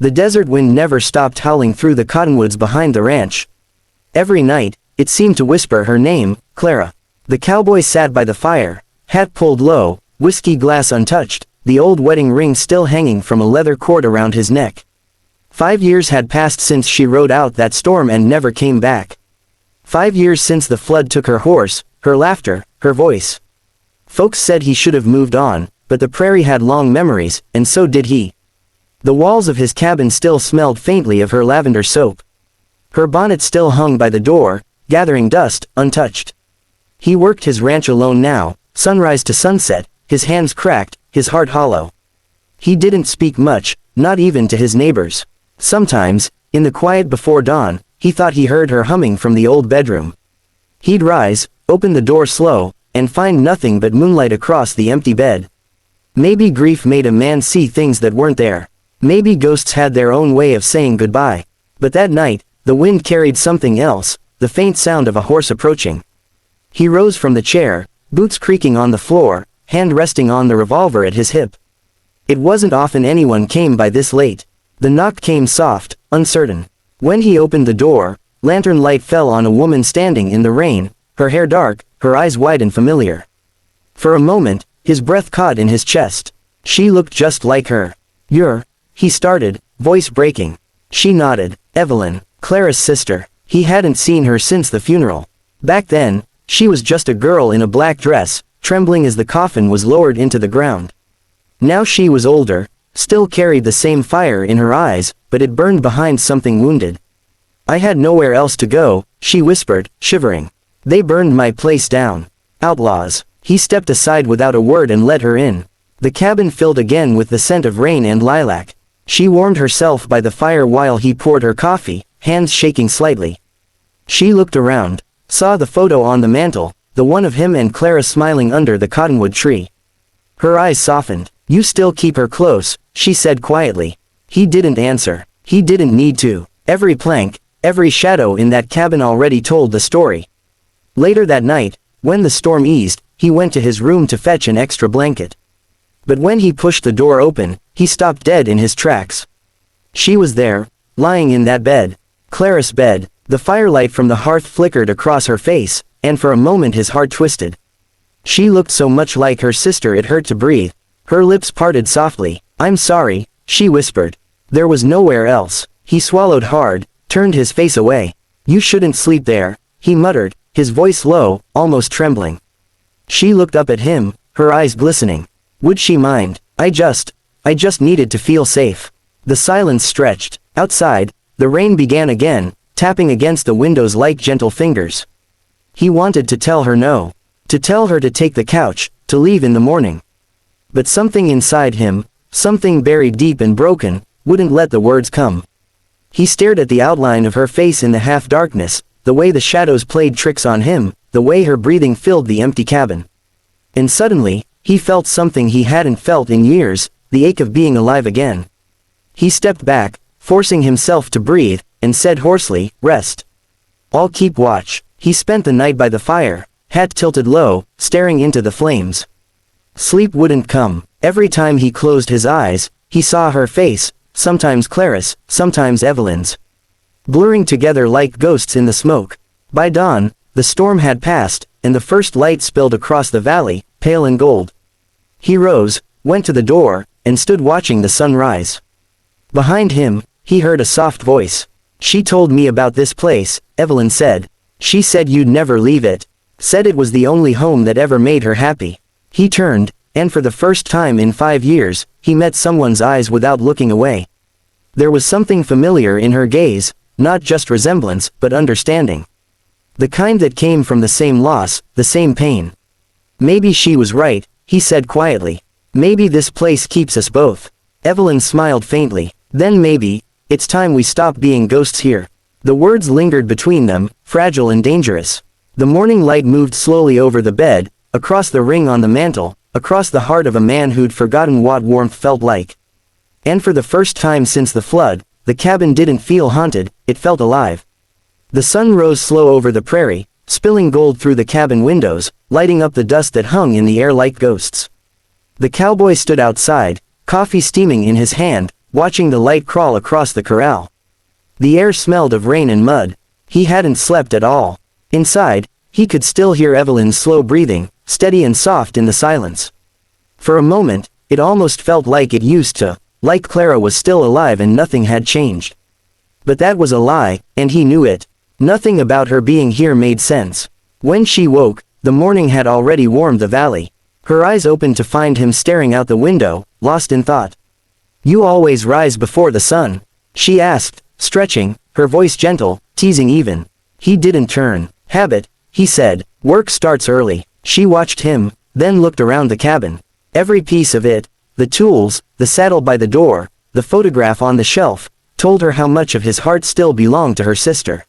The desert wind never stopped howling through the cottonwoods behind the ranch. Every night, it seemed to whisper her name, Clara. The cowboy sat by the fire, hat pulled low, whiskey glass untouched, the old wedding ring still hanging from a leather cord around his neck. 5 years had passed since she rode out that storm and never came back. 5 years since the flood took her horse, her laughter, her voice. Folks said he should have moved on, but the prairie had long memories, and so did he. The walls of his cabin still smelled faintly of her lavender soap. Her bonnet still hung by the door, gathering dust, untouched. He worked his ranch alone now, sunrise to sunset, his hands cracked, his heart hollow. He didn't speak much, not even to his neighbors. Sometimes, in the quiet before dawn, he thought he heard her humming from the old bedroom. He'd rise, open the door slow, and find nothing but moonlight across the empty bed. Maybe grief made a man see things that weren't there. Maybe ghosts had their own way of saying goodbye. But that night, the wind carried something else, the faint sound of a horse approaching. He rose from the chair, boots creaking on the floor, hand resting on the revolver at his hip. It wasn't often anyone came by this late. The knock came soft, uncertain. When he opened the door, lantern light fell on a woman standing in the rain, her hair dark, her eyes wide and familiar. For a moment, his breath caught in his chest. She looked just like her. "You're," he started, voice breaking. She nodded. "Evelyn, Clara's sister." He hadn't seen her since the funeral. Back then, she was just a girl in a black dress, trembling as the coffin was lowered into the ground. Now she was older, still carried the same fire in her eyes, but it burned behind something wounded. "I had nowhere else to go," she whispered, shivering. "They burned my place down. Outlaws." He stepped aside without a word and let her in. The cabin filled again with the scent of rain and lilac. She warmed herself by the fire while he poured her coffee, hands shaking slightly. She looked around, saw the photo on the mantel, the one of him and Clara smiling under the cottonwood tree. Her eyes softened. "You still keep her close," she said quietly. He didn't answer. He didn't need to. Every plank, every shadow in that cabin already told the story. Later that night, when the storm eased, he went to his room to fetch an extra blanket. But when he pushed the door open, he stopped dead in his tracks. She was there, lying in that bed. Clara's bed. The firelight from the hearth flickered across her face, and for a moment his heart twisted. She looked so much like her sister it hurt to breathe. Her lips parted softly. "I'm sorry," she whispered. There was nowhere else. He swallowed hard, turned his face away. "You shouldn't sleep there," he muttered, his voice low, almost trembling. She looked up at him, her eyes glistening. "Would she mind? I just needed to feel safe." The silence stretched. Outside, the rain began again, tapping against the windows like gentle fingers. He wanted to tell her no. To tell her to take the couch, to leave in the morning. But something inside him, something buried deep and broken, wouldn't let the words come. He stared at the outline of her face in the half-darkness, the way the shadows played tricks on him, the way her breathing filled the empty cabin. And suddenly, he felt something he hadn't felt in years, the ache of being alive again. He stepped back, forcing himself to breathe, and said hoarsely, "Rest. I'll keep watch." He spent the night by the fire, hat tilted low, staring into the flames. Sleep wouldn't come. Every time he closed his eyes, he saw her face, sometimes Clara's, sometimes Evelyn's, blurring together like ghosts in the smoke. By dawn, the storm had passed, and the first light spilled across the valley, pale and gold. He rose, went to the door, and stood watching the sun rise. Behind him, he heard a soft voice. "She told me about this place," Evelyn said. "She said you'd never leave it. Said it was the only home that ever made her happy." He turned, and for the first time in 5 years, he met someone's eyes without looking away. There was something familiar in her gaze, not just resemblance, but understanding. The kind that came from the same loss, the same pain. "Maybe she was right," he said quietly. "Maybe this place keeps us both." Evelyn smiled faintly. "Then maybe, it's time we stop being ghosts here." The words lingered between them, fragile and dangerous. The morning light moved slowly over the bed, across the ring on the mantel, across the heart of a man who'd forgotten what warmth felt like. And for the first time since the flood, the cabin didn't feel haunted, it felt alive. The sun rose slow over the prairie, spilling gold through the cabin windows, lighting up the dust that hung in the air like ghosts. The cowboy stood outside, coffee steaming in his hand, watching the light crawl across the corral. The air smelled of rain and mud. He hadn't slept at all. Inside, he could still hear Evelyn's slow breathing, steady and soft in the silence. For a moment, it almost felt like it used to, like Clara was still alive and nothing had changed. But that was a lie, and he knew it. Nothing about her being here made sense. When she woke, the morning had already warmed the valley. Her eyes opened to find him staring out the window, lost in thought. "You always rise before the sun?" she asked, stretching, her voice gentle, teasing even. He didn't turn. "Habit," he said. "Work starts early." She watched him, then looked around the cabin. Every piece of it, the tools, the saddle by the door, the photograph on the shelf, told her how much of his heart still belonged to her sister.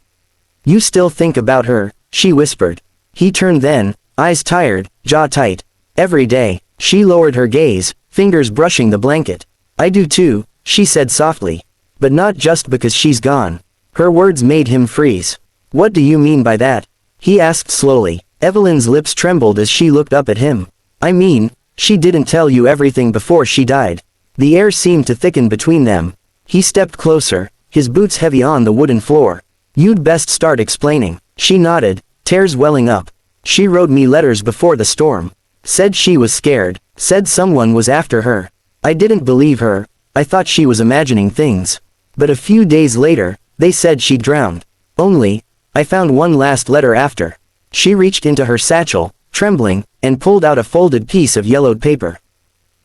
"You still think about her," she whispered. He turned then, eyes tired, jaw tight. "Every day." She lowered her gaze, fingers brushing the blanket. "I do too," she said softly. "But not just because she's gone." Her words made him freeze. "What do you mean by that?" he asked slowly. Evelyn's lips trembled as she looked up at him. "I mean, she didn't tell you everything before she died." The air seemed to thicken between them. He stepped closer, his boots heavy on the wooden floor. "You'd best start explaining." She nodded, tears welling up. "She wrote me letters before the storm. Said she was scared, said someone was after her. I didn't believe her, I thought she was imagining things. But a few days later, they said she drowned. Only, I found one last letter after." She reached into her satchel, trembling, and pulled out a folded piece of yellowed paper.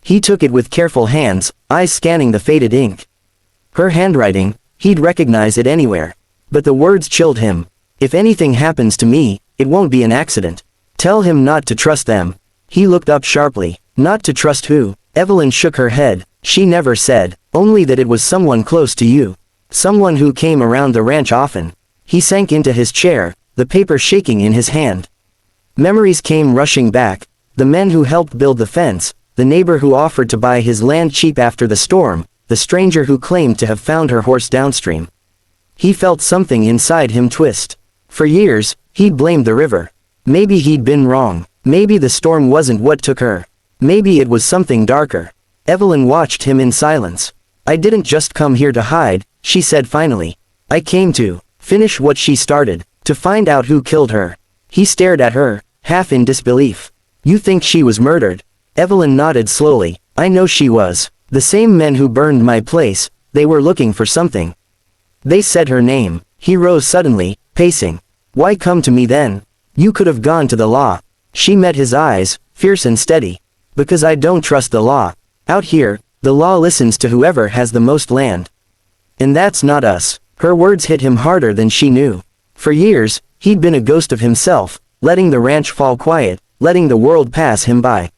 He took it with careful hands, eyes scanning the faded ink. Her handwriting, he'd recognize it anywhere. But the words chilled him. "If anything happens to me, it won't be an accident. Tell him not to trust them." He looked up sharply. "Not to trust who?" Evelyn shook her head. "She never said, only that it was someone close to you. Someone who came around the ranch often." He sank into his chair, the paper shaking in his hand. Memories came rushing back. The men who helped build the fence, the neighbor who offered to buy his land cheap after the storm, the stranger who claimed to have found her horse downstream. He felt something inside him twist. For years, he'd blamed the river. Maybe he'd been wrong. Maybe the storm wasn't what took her. Maybe it was something darker. Evelyn watched him in silence. "I didn't just come here to hide," she said finally. "I came to finish what she started, to find out who killed her." He stared at her, half in disbelief. "You think she was murdered?" Evelyn nodded slowly. "I know she was. The same men who burned my place, they were looking for something. They said her name." He rose suddenly, pacing. "Why come to me then? You could have gone to the law." She met his eyes, fierce and steady. "Because I don't trust the law. Out here, the law listens to whoever has the most land. And that's not us." Her words hit him harder than she knew. For years, he'd been a ghost of himself, letting the ranch fall quiet, letting the world pass him by.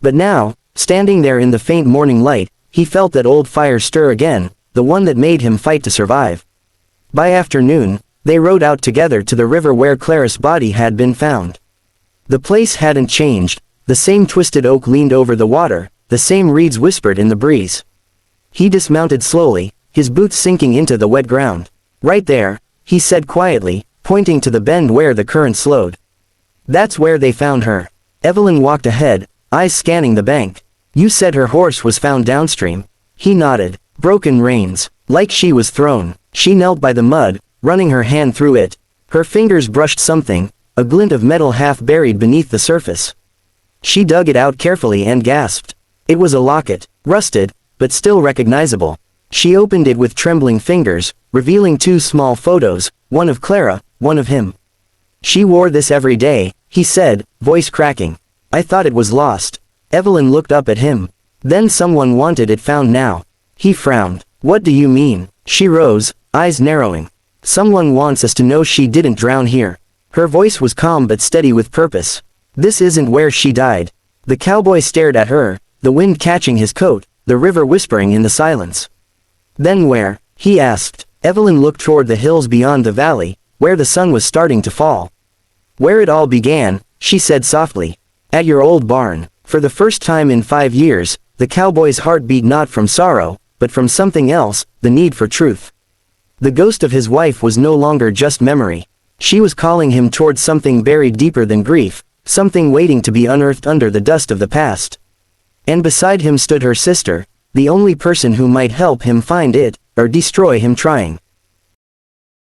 But now, standing there in the faint morning light, he felt that old fire stir again, the one that made him fight to survive. By afternoon, they rode out together to the river where Clara's body had been found. The place hadn't changed. The same twisted oak leaned over the water, the same reeds whispered in the breeze. He dismounted slowly, his boots sinking into the wet ground. "Right there," he said quietly, pointing to the bend where the current slowed. "That's where they found her." Evelyn walked ahead, eyes scanning the bank. "You said her horse was found downstream." He nodded. "Broken reins, like she was thrown." She knelt by the mud, running her hand through it. Her fingers brushed something, a glint of metal half buried beneath the surface. She dug it out carefully and gasped. It was a locket, rusted, but still recognizable. She opened it with trembling fingers, revealing two small photos, one of Clara, one of him. "She wore this every day," he said, voice cracking. "I thought it was lost." Evelyn looked up at him. "Then someone wanted it found now." He frowned. "What do you mean?" She rose, eyes narrowing. "Someone wants us to know she didn't drown here." Her voice was calm but steady with purpose. "This isn't where she died." The cowboy stared at her, the wind catching his coat, the river whispering in the silence. "Then where?" he asked. Evelyn looked toward the hills beyond the valley, where the sun was starting to fall. "Where it all began," she said softly. "At your old barn." For the first time in 5 years, the cowboy's heart beat not from sorrow, but from something else, the need for truth. The ghost of his wife was no longer just memory. She was calling him toward something buried deeper than grief, something waiting to be unearthed under the dust of the past. And beside him stood her sister, the only person who might help him find it, or destroy him trying.